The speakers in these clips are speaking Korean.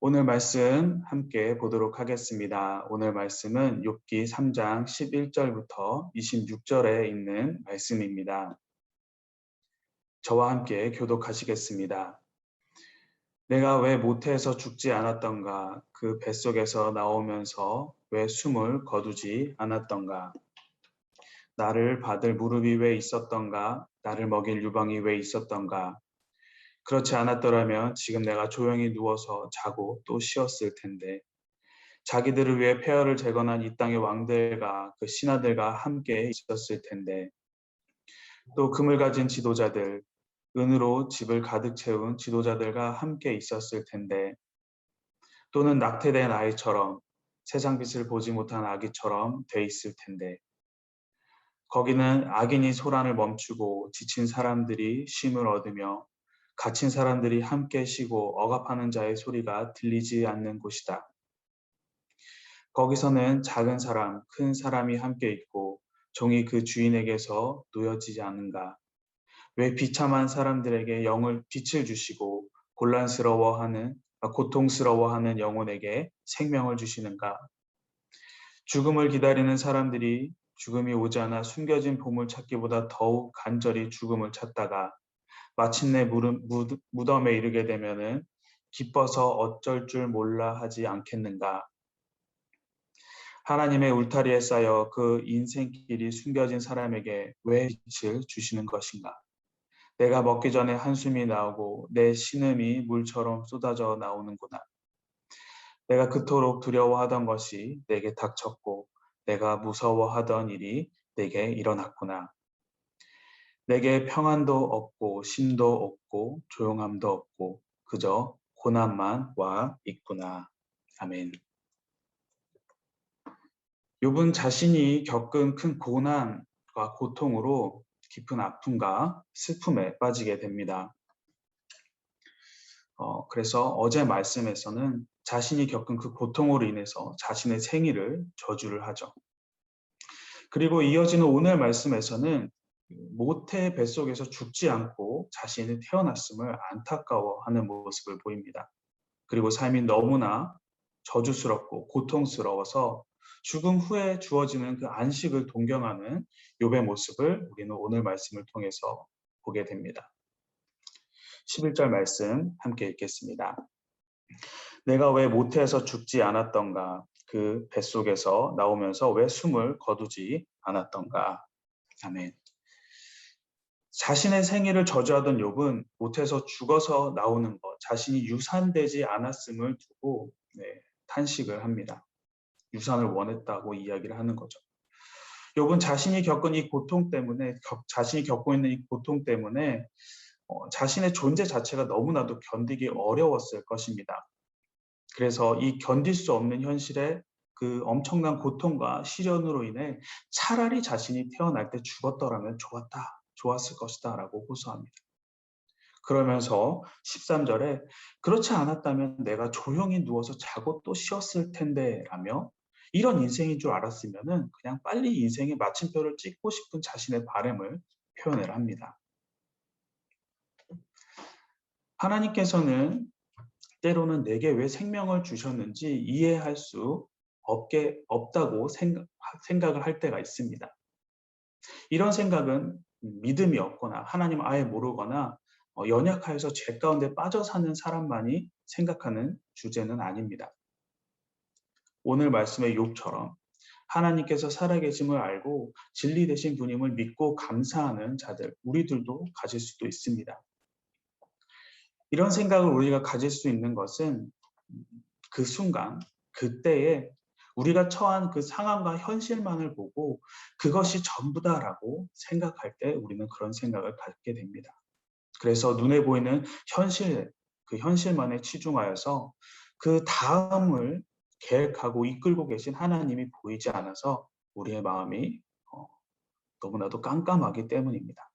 오늘 말씀 함께 보도록 하겠습니다. 오늘 말씀은 욥기 3장 11절부터 26절에 있는 말씀입니다. 저와 함께 교독하시겠습니다. 내가 왜 모태에서 죽지 않았던가? 그 뱃속에서 나오면서 왜 숨을 거두지 않았던가? 나를 받을 무릎이 왜 있었던가? 나를 먹일 유방이 왜 있었던가? 그렇지 않았더라면 지금 내가 조용히 누워서 자고 또 쉬었을 텐데. 자기들을 위해 폐허를 재건한 이 땅의 왕들과 그 신하들과 함께 있었을 텐데, 또 금을 가진 지도자들, 은으로 집을 가득 채운 지도자들과 함께 있었을 텐데, 또는 낙태된 아이처럼 세상 빛을 보지 못한 아기처럼 돼 있을 텐데, 거기는 악인이 소란을 멈추고 지친 사람들이 쉼을 얻으며 갇힌 사람들이 함께 쉬고 억압하는 자의 소리가 들리지 않는 곳이다. 거기서는 작은 사람, 큰 사람이 함께 있고 종이 그 주인에게서 놓여지지 않는가? 왜 비참한 사람들에게 빛을 주시고 고통스러워하는 영혼에게 생명을 주시는가? 죽음을 기다리는 사람들이 죽음이 오지 않아 숨겨진 보물 찾기보다 더욱 간절히 죽음을 찾다가 마침내 무덤에 이르게 되면은 기뻐서 어쩔 줄 몰라 하지 않겠는가? 하나님의 울타리에 쌓여 그 인생길이 숨겨진 사람에게 왜 빛을 주시는 것인가? 내가 먹기 전에 한숨이 나오고 내 신음이 물처럼 쏟아져 나오는구나. 내가 그토록 두려워하던 것이 내게 닥쳤고 내가 무서워하던 일이 내게 일어났구나. 내게 평안도 없고 쉼도 없고 조용함도 없고 그저 고난만 와 있구나. 아멘. 욥은 자신이 겪은 큰 고난과 고통으로 깊은 아픔과 슬픔에 빠지게 됩니다. 그래서 어제 말씀에서는 자신이 겪은 그 고통으로 인해서 자신의 생일을 저주를 하죠. 그리고 이어지는 오늘 말씀에서는 모태의 뱃속에서 죽지 않고 자신이 태어났음을 안타까워하는 모습을 보입니다. 그리고 삶이 너무나 저주스럽고 고통스러워서 죽음 후에 주어지는 그 안식을 동경하는 욥의 모습을 우리는 오늘 말씀을 통해서 보게 됩니다. 11절 말씀 함께 읽겠습니다. 내가 왜 모태에서 죽지 않았던가? 그 뱃속에서 나오면서 왜 숨을 거두지 않았던가? 아멘. 자신의 생일을 저주하던 욥은 모태에서 죽어서 나오는 것, 자신이 유산되지 않았음을 두고 탄식을 합니다. 유산을 원했다고 이야기를 하는 거죠. 욥은 자신이 겪은 이 고통 때문에, 자신이 겪고 있는 이 고통 때문에 자신의 존재 자체가 너무나도 견디기 어려웠을 것입니다. 그래서 이 견딜 수 없는 현실에 그 엄청난 고통과 시련으로 인해 차라리 자신이 태어날 때 죽었더라면 좋았을 것이다 라고 호소합니다. 그러면서 13절에 그렇지 않았다면 내가 조용히 누워서 자고 또 쉬었을 텐데 라며 이런 인생인 줄 알았으면 그냥 빨리 인생의 마침표를 찍고 싶은 자신의 바람을 표현을 합니다. 하나님께서는 때로는 내게 왜 생명을 주셨는지 이해할 수 없다고 생각을 할 때가 있습니다. 이런 생각은 믿음이 없거나 하나님 아예 모르거나 연약하여서 죄 가운데 빠져 사는 사람만이 생각하는 주제는 아닙니다. 오늘 말씀의 욥처럼 하나님께서 살아계심을 알고 진리 되신 분임을 믿고 감사하는 자들, 우리들도 가질 수도 있습니다. 이런 생각을 우리가 가질 수 있는 것은 그 순간, 그때에 우리가 처한 그 상황과 현실만을 보고 그것이 전부다라고 생각할 때 우리는 그런 생각을 갖게 됩니다. 그래서 눈에 보이는 현실, 그 현실만에 치중하여서 그 다음을 계획하고 이끌고 계신 하나님이 보이지 않아서 우리의 마음이 너무나도 깜깜하기 때문입니다.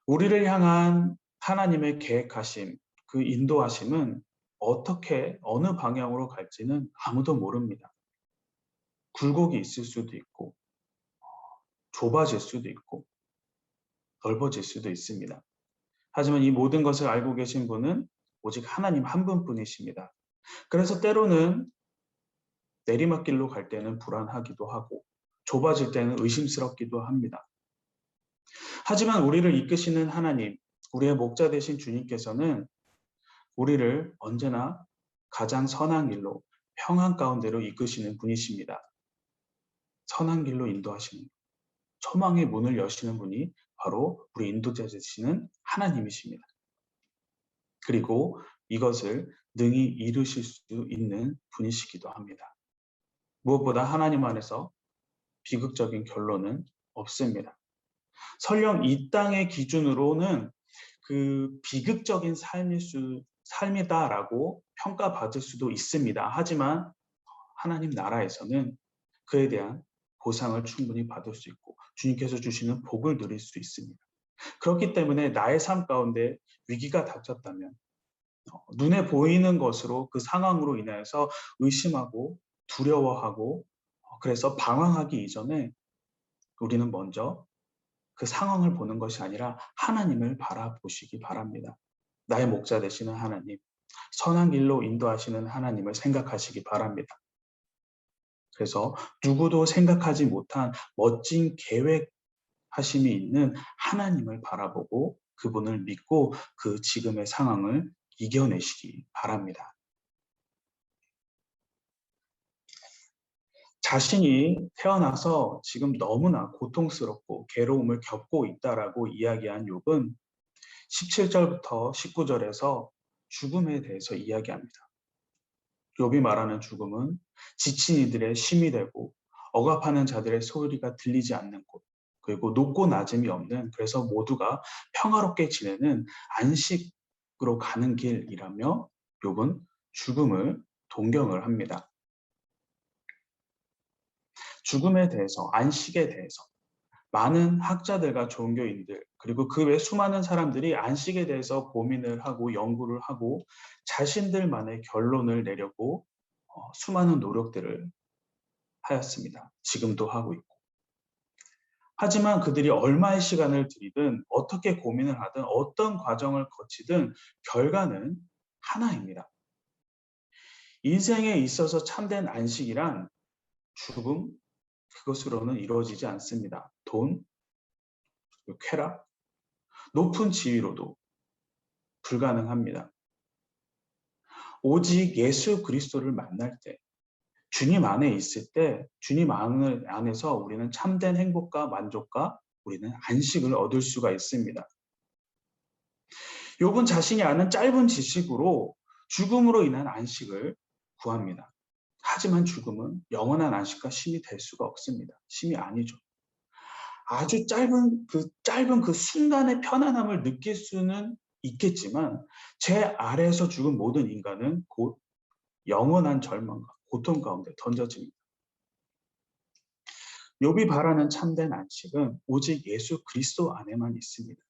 우리를 향한 하나님의 계획하심, 그 인도하심은 어떻게 어느 방향으로 갈지는 아무도 모릅니다. 굴곡이 있을 수도 있고 좁아질 수도 있고 넓어질 수도 있습니다. 하지만 이 모든 것을 알고 계신 분은 오직 하나님 한 분뿐이십니다. 그래서 때로는 내리막길로 갈 때는 불안하기도 하고 좁아질 때는 의심스럽기도 합니다. 하지만 우리를 이끄시는 하나님, 우리의 목자 되신 주님께서는 우리를 언제나 가장 선한 길로 평안 가운데로 이끄시는 분이십니다. 선한 길로 인도하시는, 소망의 문을 여시는 분이 바로 우리 인도자 되시는 하나님이십니다. 그리고 이것을 능히 이루실 수 있는 분이시기도 합니다. 무엇보다 하나님 안에서 비극적인 결론은 없습니다. 설령 이 땅의 기준으로는 그 비극적인 삶이다라고 평가받을 수도 있습니다. 하지만 하나님 나라에서는 그에 대한 보상을 충분히 받을 수 있고 주님께서 주시는 복을 누릴 수 있습니다. 그렇기 때문에 나의 삶 가운데 위기가 닥쳤다면 눈에 보이는 것으로 그 상황으로 인해서 의심하고 두려워하고 그래서 방황하기 이전에 우리는 먼저 그 상황을 보는 것이 아니라 하나님을 바라보시기 바랍니다. 나의 목자 되시는 하나님, 선한 길로 인도하시는 하나님을 생각하시기 바랍니다. 그래서 누구도 생각하지 못한 멋진 계획하심이 있는 하나님을 바라보고 그분을 믿고 그 지금의 상황을 이겨내시기 바랍니다. 자신이 태어나서 지금 너무나 고통스럽고 괴로움을 겪고 있다라고 이야기한 욥은 17절부터 19절에서 죽음에 대해서 이야기합니다. 욥이 말하는 죽음은 지친 이들의 쉼이 되고 억압하는 자들의 소리가 들리지 않는 곳, 그리고 높고 낮음이 없는, 그래서 모두가 평화롭게 지내는 안식으로 가는 길이라며 욥은 죽음을 동경을 합니다. 죽음에 대해서, 안식에 대해서 많은 학자들과 종교인들 그리고 그 외 수많은 사람들이 안식에 대해서 고민을 하고 연구를 하고 자신들만의 결론을 내려고 수많은 노력들을 하였습니다. 지금도 하고 있고. 하지만 그들이 얼마의 시간을 들이든 어떻게 고민을 하든 어떤 과정을 거치든 결과는 하나입니다. 인생에 있어서 참된 안식이란 죽음, 그것으로는 이루어지지 않습니다. 돈, 쾌락, 높은 지위로도 불가능합니다. 오직 예수 그리스도를 만날 때, 주님 안에 있을 때, 주님 안에서 우리는 참된 행복과 만족과 우리는 안식을 얻을 수가 있습니다. 욥은 자신이 아는 짧은 지식으로 죽음으로 인한 안식을 구합니다. 하지만 죽음은 영원한 안식과 쉼이 될 수가 없습니다. 쉼이 아니죠. 아주 짧은 그 순간의 편안함을 느낄 수는 있겠지만 제 아래에서 죽은 모든 인간은 곧 영원한 절망과 고통 가운데 던져집니다. 욥이 바라는 참된 안식은 오직 예수 그리스도 안에만 있습니다.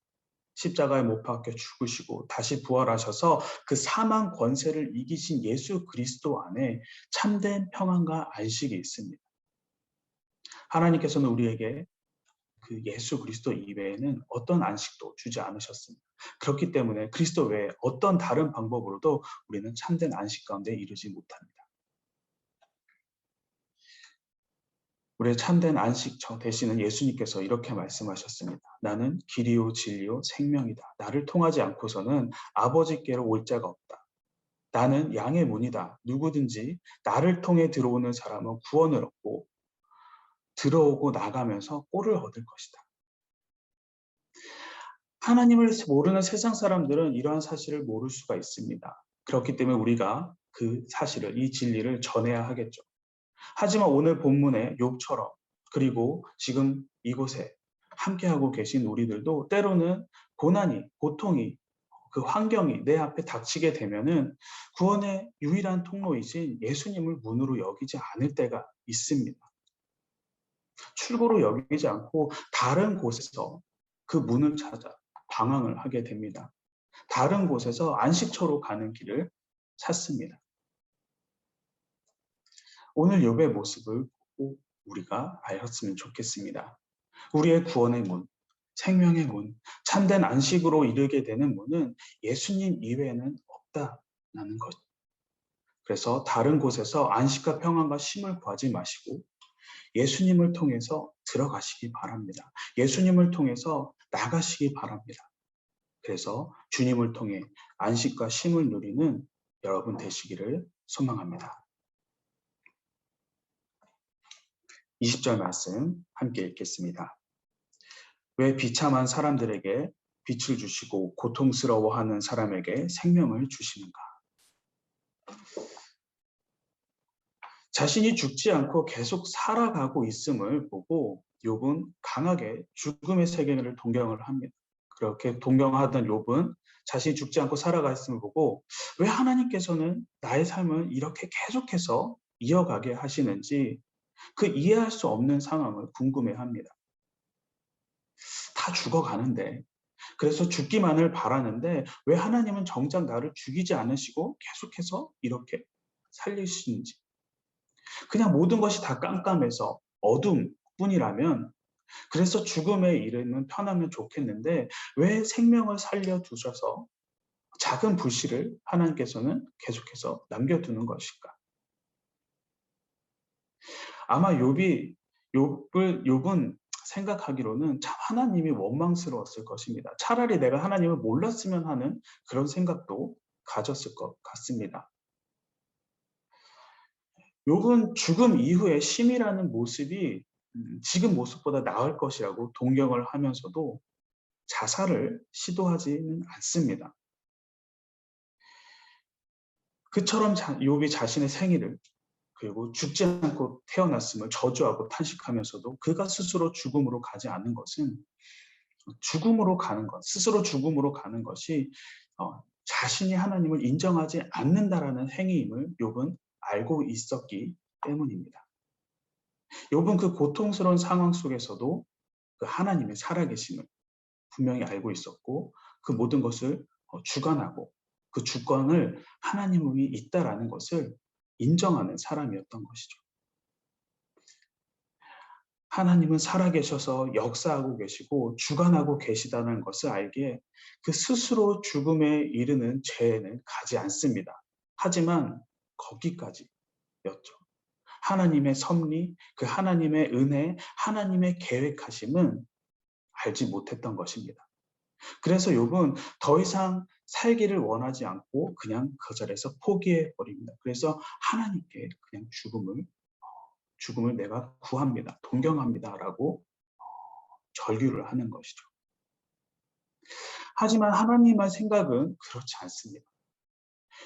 십자가에 못 박혀 죽으시고 다시 부활하셔서 그 사망 권세를 이기신 예수 그리스도 안에 참된 평안과 안식이 있습니다. 하나님께서는 우리에게 그 예수 그리스도 이외에는 어떤 안식도 주지 않으셨습니다. 그렇기 때문에 그리스도 외에 어떤 다른 방법으로도 우리는 참된 안식 가운데 이르지 못합니다. 우리의 참된 안식 되시는 예수님께서 이렇게 말씀하셨습니다. 나는 길이요 진리요 생명이다. 나를 통하지 않고서는 아버지께로 올 자가 없다. 나는 양의 문이다. 누구든지 나를 통해 들어오는 사람은 구원을 얻고 들어오고 나가면서 꼴을 얻을 것이다. 하나님을 모르는 세상 사람들은 이러한 사실을 모를 수가 있습니다. 그렇기 때문에 우리가 그 사실을, 이 진리를 전해야 하겠죠. 하지만 오늘 본문의 욥처럼 그리고 지금 이곳에 함께하고 계신 우리들도 때로는 고난이, 고통이, 그 환경이 내 앞에 닥치게 되면은 구원의 유일한 통로이신 예수님을 문으로 여기지 않을 때가 있습니다. 출구로 여기지 않고 다른 곳에서 그 문을 찾아 방황을 하게 됩니다. 다른 곳에서 안식처로 가는 길을 찾습니다. 오늘 욥의 모습을 꼭 우리가 알았으면 좋겠습니다. 우리의 구원의 문, 생명의 문, 참된 안식으로 이르게 되는 문은 예수님 이외에는 없다라는 것. 그래서 다른 곳에서 안식과 평안과 쉼을 구하지 마시고 예수님을 통해서 들어가시기 바랍니다. 예수님을 통해서 나가시기 바랍니다. 그래서 주님을 통해 안식과 쉼을 누리는 여러분 되시기를 소망합니다. 20절 말씀 함께 읽겠습니다. 왜 비참한 사람들에게 빛을 주시고 고통스러워하는 사람에게 생명을 주시는가? 자신이 죽지 않고 계속 살아가고 있음을 보고 욥은 강하게 죽음의 세계를 동경을 합니다. 그렇게 동경하던 욥은 자신이 죽지 않고 살아가 있음을 보고 왜 하나님께서는 나의 삶을 이렇게 계속해서 이어가게 하시는지 그 이해할 수 없는 상황을 궁금해합니다. 다 죽어가는데, 그래서 죽기만을 바라는데 왜 하나님은 정작 나를 죽이지 않으시고 계속해서 이렇게 살리시는지. 그냥 모든 것이 다 깜깜해서 어둠뿐이라면 그래서 죽음에 이르면 편하면 좋겠는데 왜 생명을 살려두셔서 작은 불씨를 하나님께서는 계속해서 남겨두는 것일까? 아마 욥은 생각하기로는 참 하나님이 원망스러웠을 것입니다. 차라리 내가 하나님을 몰랐으면 하는 그런 생각도 가졌을 것 같습니다. 욥은 죽음 이후의 쉼이라는 모습이 지금 모습보다 나을 것이라고 동경을 하면서도 자살을 시도하지는 않습니다. 그처럼 욥이 자신의 생일을 그리고 죽지 않고 태어났음을 저주하고 탄식하면서도 그가 스스로 죽음으로 가지 않는 것은 죽음으로 가는 것, 스스로 죽음으로 가는 것이 자신이 하나님을 인정하지 않는다라는 행위임을 욥은 알고 있었기 때문입니다. 욥은 그 고통스러운 상황 속에서도 그 하나님의 살아계심을 분명히 알고 있었고 그 모든 것을 주관하고 그 주권을 하나님이 있다라는 것을 인정하는 사람이었던 것이죠. 하나님은 살아계셔서 역사하고 계시고 주관하고 계시다는 것을 알기에 그 스스로 죽음에 이르는 죄에는 가지 않습니다. 하지만 거기까지였죠. 하나님의 섭리, 그 하나님의 은혜, 하나님의 계획하심은 알지 못했던 것입니다. 그래서 욥은 더 이상 살기를 원하지 않고 그냥 그 자리에서 포기해 버립니다. 그래서 하나님께 그냥 죽음을 내가 구합니다. 동경합니다라고 절규를 하는 것이죠. 하지만 하나님의 생각은 그렇지 않습니다.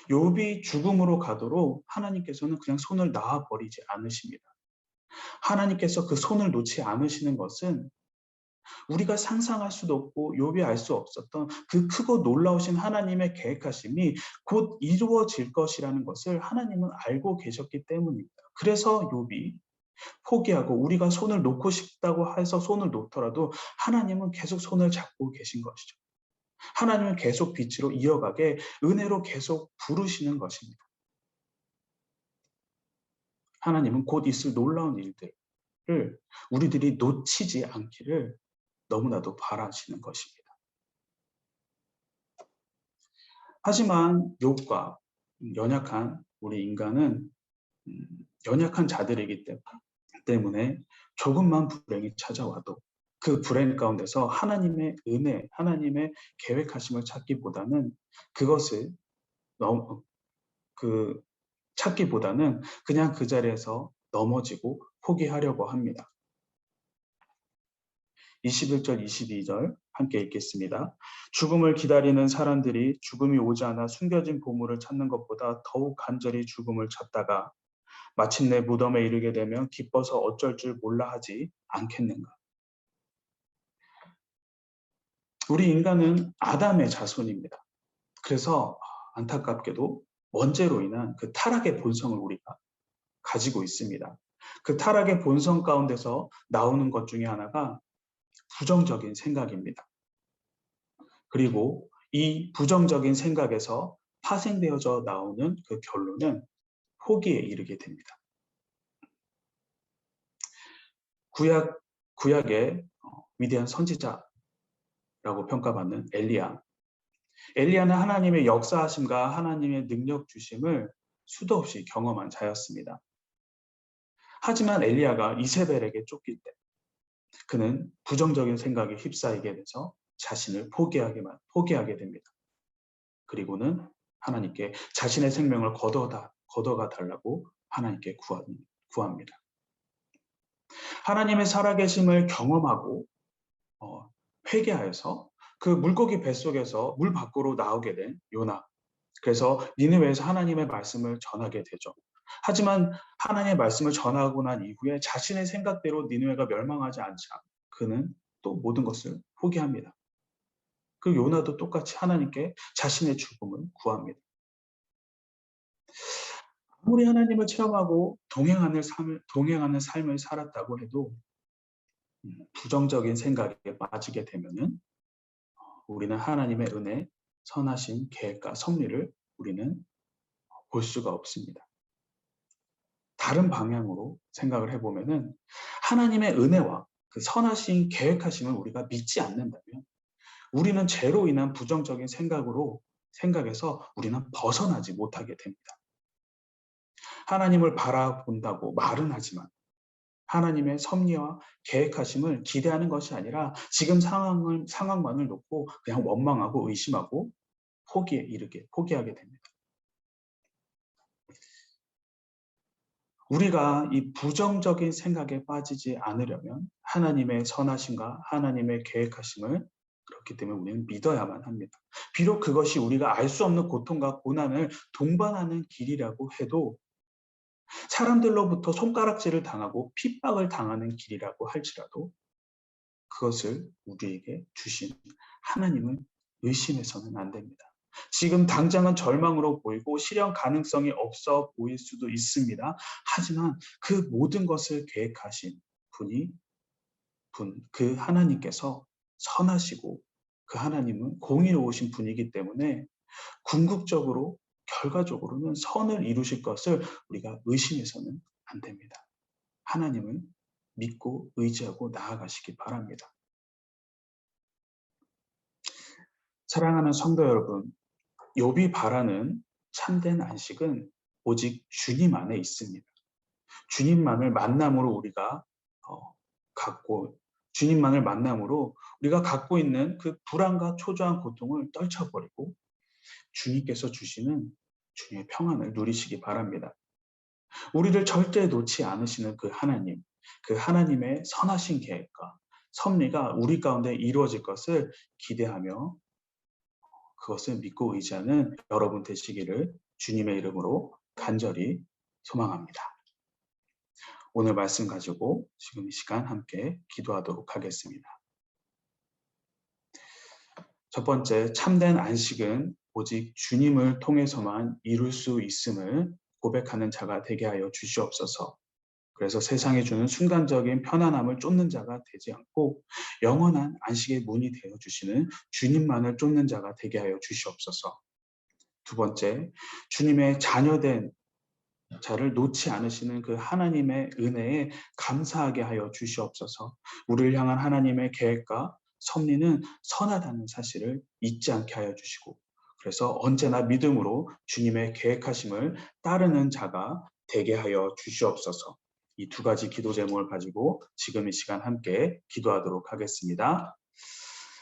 욥이 죽음으로 가도록 하나님께서는 그냥 손을 놔 버리지 않으십니다. 하나님께서 그 손을 놓지 않으시는 것은 우리가 상상할 수도 없고 욥이 알 수 없었던 그 크고 놀라우신 하나님의 계획하심이 곧 이루어질 것이라는 것을 하나님은 알고 계셨기 때문입니다. 그래서 욥이 포기하고 우리가 손을 놓고 싶다고 해서 손을 놓더라도 하나님은 계속 손을 잡고 계신 것이죠. 하나님은 계속 빛으로 이어가게 은혜로 계속 부르시는 것입니다. 하나님은 곧 있을 놀라운 일들을 우리들이 놓치지 않기를 너무나도 바라시는 것입니다. 하지만 욥과 연약한 우리 인간은 연약한 자들이기 때문에 조금만 불행이 찾아와도 그 불행 가운데서 하나님의 은혜, 하나님의 계획하심을 찾기보다는 그것을 찾기보다는 그냥 그 자리에서 넘어지고 포기하려고 합니다. 21절, 22절 함께 읽겠습니다. 죽음을 기다리는 사람들이 죽음이 오지 않아 숨겨진 보물을 찾는 것보다 더욱 간절히 죽음을 찾다가 마침내 무덤에 이르게 되면 기뻐서 어쩔 줄 몰라 하지 않겠는가. 우리 인간은 아담의 자손입니다. 그래서 안타깝게도 원죄로 인한 그 타락의 본성을 우리가 가지고 있습니다. 그 타락의 본성 가운데서 나오는 것 중에 하나가 부정적인 생각입니다. 그리고 이 부정적인 생각에서 파생되어져 나오는 그 결론은 포기에 이르게 됩니다. 구약의 위대한 선지자라고 평가받는 엘리야. 엘리야는 하나님의 역사하심과 하나님의 능력 주심을 수도 없이 경험한 자였습니다. 하지만 엘리야가 이세벨에게 쫓길 때 그는 부정적인 생각에 휩싸이게 돼서 자신을 포기하게 됩니다. 그리고는 하나님께 자신의 생명을 거둬가 달라고 하나님께 구합니다. 하나님의 살아계심을 경험하고 회개하여서 그 물고기 뱃속에서 물 밖으로 나오게 된 요나. 그래서 니느웨에서 하나님의 말씀을 전하게 되죠. 하지만 하나님의 말씀을 전하고 난 이후에 자신의 생각대로 니느웨가 멸망하지 않자 그는 또 모든 것을 포기합니다. 그 요나도 똑같이 하나님께 자신의 죽음을 구합니다. 아무리 하나님을 체험하고 동행하는 삶을 살았다고 해도 부정적인 생각에 빠지게 되면은 우리는 하나님의 은혜, 선하신 계획과 섭리를 우리는 볼 수가 없습니다. 다른 방향으로 생각을 해보면은 하나님의 은혜와 그 선하신 계획하심을 우리가 믿지 않는다면 우리는 죄로 인한 부정적인 생각에서 우리는 벗어나지 못하게 됩니다. 하나님을 바라본다고 말은 하지만 하나님의 섭리와 계획하심을 기대하는 것이 아니라 지금 상황만을 놓고 그냥 원망하고 의심하고 포기하게 됩니다. 우리가 이 부정적인 생각에 빠지지 않으려면 하나님의 선하심과 하나님의 계획하심을 그렇기 때문에 우리는 믿어야만 합니다. 비록 그것이 우리가 알 수 없는 고통과 고난을 동반하는 길이라고 해도 사람들로부터 손가락질을 당하고 핍박을 당하는 길이라고 할지라도 그것을 우리에게 주신 하나님을 의심해서는 안 됩니다. 지금 당장은 절망으로 보이고 실현 가능성이 없어 보일 수도 있습니다. 하지만 그 모든 것을 계획하신 그 하나님께서 선하시고 그 하나님은 공의로우신 분이기 때문에 궁극적으로 결과적으로는 선을 이루실 것을 우리가 의심해서는 안 됩니다. 하나님을 믿고 의지하고 나아가시기 바랍니다. 사랑하는 성도 여러분, 욥이 바라는 참된 안식은 오직 주님 안에 있습니다. 주님만을 만남으로 우리가 갖고 있는 그 불안과 초조한 고통을 떨쳐버리고 주님께서 주시는 주님의 평안을 누리시기 바랍니다. 우리를 절대 놓지 않으시는 그 하나님의 선하신 계획과 섭리가 우리 가운데 이루어질 것을 기대하며 그것을 믿고 의지하는 여러분 되시기를 주님의 이름으로 간절히 소망합니다. 오늘 말씀 가지고 지금 이 시간 함께 기도하도록 하겠습니다. 첫 번째, 참된 안식은 오직 주님을 통해서만 이룰 수 있음을 고백하는 자가 되게 하여 주시옵소서. 그래서 세상이 주는 순간적인 편안함을 쫓는 자가 되지 않고 영원한 안식의 문이 되어 주시는 주님만을 쫓는 자가 되게 하여 주시옵소서. 두 번째, 주님의 자녀된 자를 놓지 않으시는 그 하나님의 은혜에 감사하게 하여 주시옵소서. 우리를 향한 하나님의 계획과 섭리는 선하다는 사실을 잊지 않게 하여 주시고 그래서 언제나 믿음으로 주님의 계획하심을 따르는 자가 되게 하여 주시옵소서. 이 두 가지 기도 제목을 가지고 지금 이 시간 함께 기도하도록 하겠습니다.